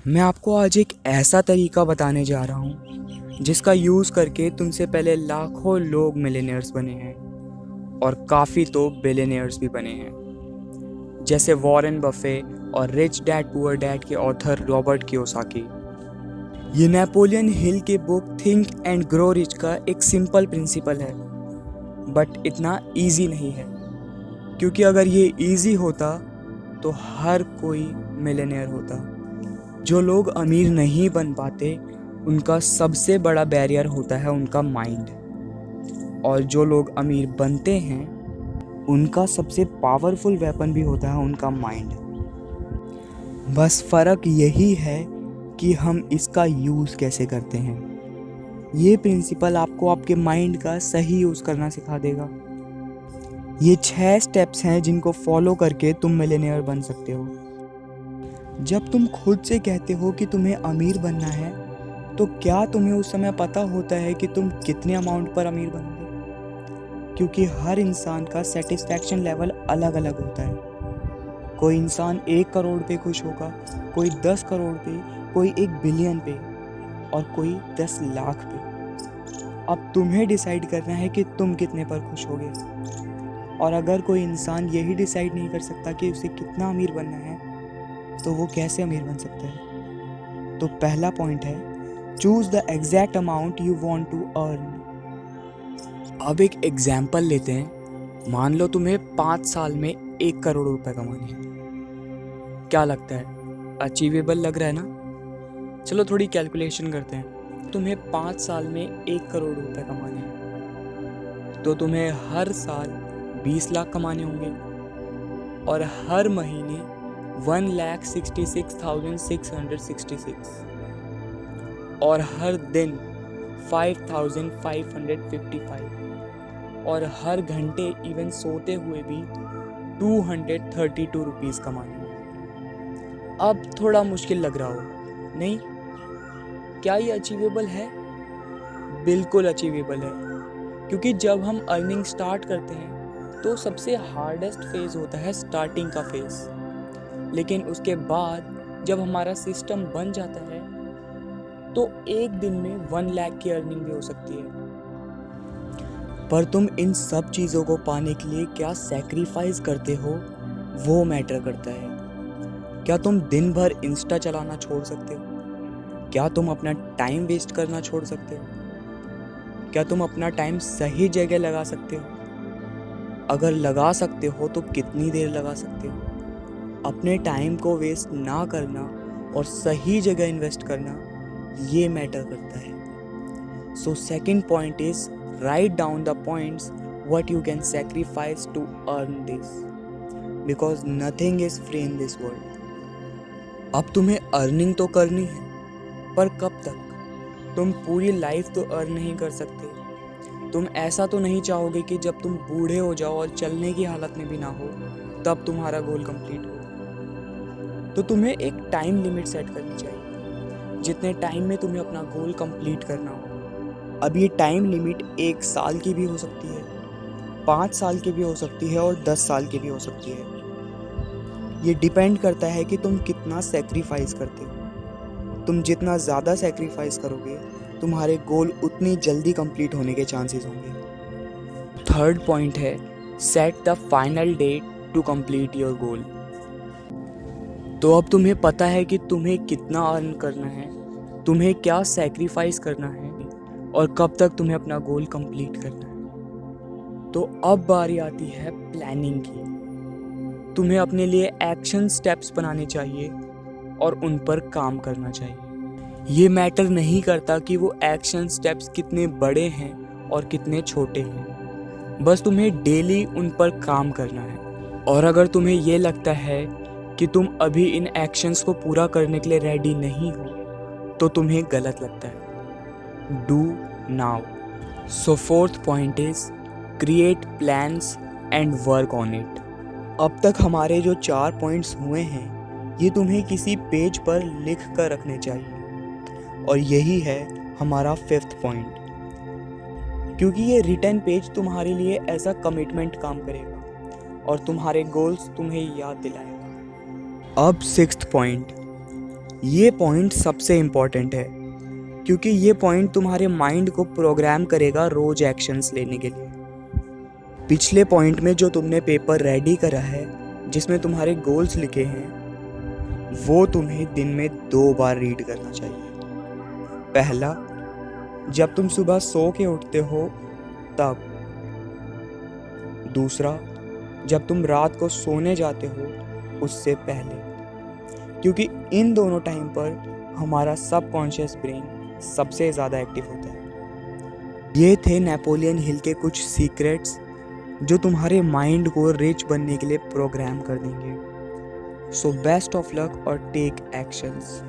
मैं आपको आज एक ऐसा तरीका बताने जा रहा हूँ जिसका यूज़ करके तुमसे पहले लाखों लोग मिलियनेयर्स बने हैं और काफ़ी तो बिलियनेयर्स भी बने हैं, जैसे वॉरेन बफे और रिच डैड पुअर डैड के ऑथर रॉबर्ट कियोसाकी। ये नेपोलियन हिल के book think and grow rich का एक सिंपल प्रिंसिपल है, बट इतना इजी नहीं है, क्योंकि अगर ये इजी होता तो हर कोई मिलियनेयर होता। जो लोग अमीर नहीं बन पाते उनका सबसे बड़ा बैरियर होता है उनका माइंड, और जो लोग अमीर बनते हैं उनका सबसे पावरफुल वेपन भी होता है उनका माइंड। बस फ़र्क यही है कि हम इसका यूज़ कैसे करते हैं। ये प्रिंसिपल आपको आपके माइंड का सही यूज़ करना सिखा देगा। ये 6 स्टेप्स हैं जिनको फॉलो करके तुम मिलियनेयर बन सकते हो। जब तुम खुद से कहते हो कि तुम्हें अमीर बनना है, तो क्या तुम्हें उस समय पता होता है कि तुम कितने अमाउंट पर अमीर बनोगे? क्योंकि हर इंसान का सेटिस्फैक्शन लेवल अलग अलग होता है। कोई इंसान 1 करोड़ पे खुश होगा, कोई 10 करोड़ पे, कोई 1 बिलियन पे, और कोई 10 लाख पे। अब तुम्हें डिसाइड करना है कि तुम कितने पर खुश होगे। और अगर कोई इंसान यही डिसाइड नहीं कर सकता कि उसे कितना अमीर बनना है, तो वो कैसे अमीर बन सकता है? तो पहला पॉइंट है, choose the exact amount you want to earn. अब एक एग्जाम्पल लेते हैं। मान लो तुम्हें 5 साल में 1 करोड़ रुपए कमाने हैं। क्या लगता है, अचीवेबल लग रहा है ना? चलो थोड़ी कैलकुलेशन करते हैं। तुम्हें 5 साल में 1 करोड़ रुपए कमाने हैं, तो तुम्हें हर साल 20 लाख कमाने होंगे, और हर महीने 1,66,666, और हर दिन 5,555, और हर घंटे इवन सोते हुए भी 232 रुपीज़ कमाने होंगे। अब थोड़ा मुश्किल लग रहा हो, नहीं? क्या ये अचीवेबल है? बिल्कुल अचीवेबल है, क्योंकि जब हम अर्निंग स्टार्ट करते हैं तो सबसे हार्डेस्ट फेज़ होता है स्टार्टिंग का फेज़। लेकिन उसके बाद जब हमारा सिस्टम बन जाता है तो एक दिन में 1 लाख की अर्निंग भी हो सकती है। पर तुम इन सब चीज़ों को पाने के लिए क्या सैक्रिफाइस करते हो, वो मैटर करता है। क्या तुम दिन भर इंस्टा चलाना छोड़ सकते हो? क्या तुम अपना टाइम वेस्ट करना छोड़ सकते हो? क्या तुम अपना टाइम सही जगह लगा सकते हो? अगर लगा सकते हो तो कितनी देर लगा सकते हो? अपने टाइम को वेस्ट ना करना और सही जगह इन्वेस्ट करना, ये मैटर करता है। So second point is, write down the points what you can sacrifice to earn this, because nothing is free in this world. अब तुम्हें अर्निंग तो करनी है, पर कब तक? तुम पूरी लाइफ तो अर्न नहीं कर सकते। तुम ऐसा तो नहीं चाहोगे कि जब तुम बूढ़े हो जाओ और चलने की हालत में भी ना हो तब तुम्हारा गोल कंप्लीट हो। तो तुम्हें एक टाइम लिमिट सेट करनी चाहिए, जितने टाइम में तुम्हें अपना गोल कंप्लीट करना हो। अब ये टाइम लिमिट 1 साल की भी हो सकती है, 5 साल की भी हो सकती है, और 10 साल की भी हो सकती है। ये डिपेंड करता है कि तुम कितना सेक्रीफाइस करते हो। तुम जितना ज़्यादा सेक्रीफाइस करोगे, तुम्हारे गोल उतनी जल्दी कंप्लीट होने के चांसेस होंगे। थर्ड पॉइंट है, set the final date to complete your goal. तो अब तुम्हें पता है कि तुम्हें कितना अर्न करना है, तुम्हें क्या सैक्रिफाइस करना है, और कब तक तुम्हें अपना गोल कंप्लीट करना है। तो अब बारी आती है प्लानिंग की। तुम्हें अपने लिए एक्शन स्टेप्स बनाने चाहिए और उन पर काम करना चाहिए। ये मैटर नहीं करता कि वो एक्शन स्टेप्स कितने बड़े हैं और कितने छोटे हैं, बस तुम्हें डेली उन पर काम करना है। और अगर तुम्हें ये लगता है कि तुम अभी इन एक्शंस को पूरा करने के लिए रेडी नहीं हो, तो तुम्हें गलत लगता है। Do now. So fourth point is, create plans and work on it. अब तक हमारे जो 4 पॉइंट्स हुए हैं, ये तुम्हें किसी पेज पर लिख कर रखने चाहिए, और यही है हमारा 5th पॉइंट, क्योंकि ये रिटन पेज तुम्हारे लिए ऐसा कमिटमेंट काम करेगा और तुम्हारे गोल्स तुम्हें याद दिलाएगा। अब 6th पॉइंट, ये पॉइंट सबसे इम्पॉर्टेंट है, क्योंकि ये पॉइंट तुम्हारे माइंड को प्रोग्राम करेगा रोज एक्शंस लेने के लिए। पिछले पॉइंट में जो तुमने पेपर रेडी करा है, जिसमें तुम्हारे गोल्स लिखे हैं, वो तुम्हें दिन में 2 बार रीड करना चाहिए। पहला, जब तुम सुबह सो के उठते हो तब। दूसरा, जब तुम रात को सोने जाते हो उससे पहले, क्योंकि इन दोनों टाइम पर हमारा सबकॉन्शियस ब्रेन सबसे ज़्यादा एक्टिव होता है। ये थे नेपोलियन हिल के कुछ सीक्रेट्स जो तुम्हारे माइंड को रिच बनने के लिए प्रोग्राम कर देंगे। सो बेस्ट ऑफ लक और टेक एक्शंस।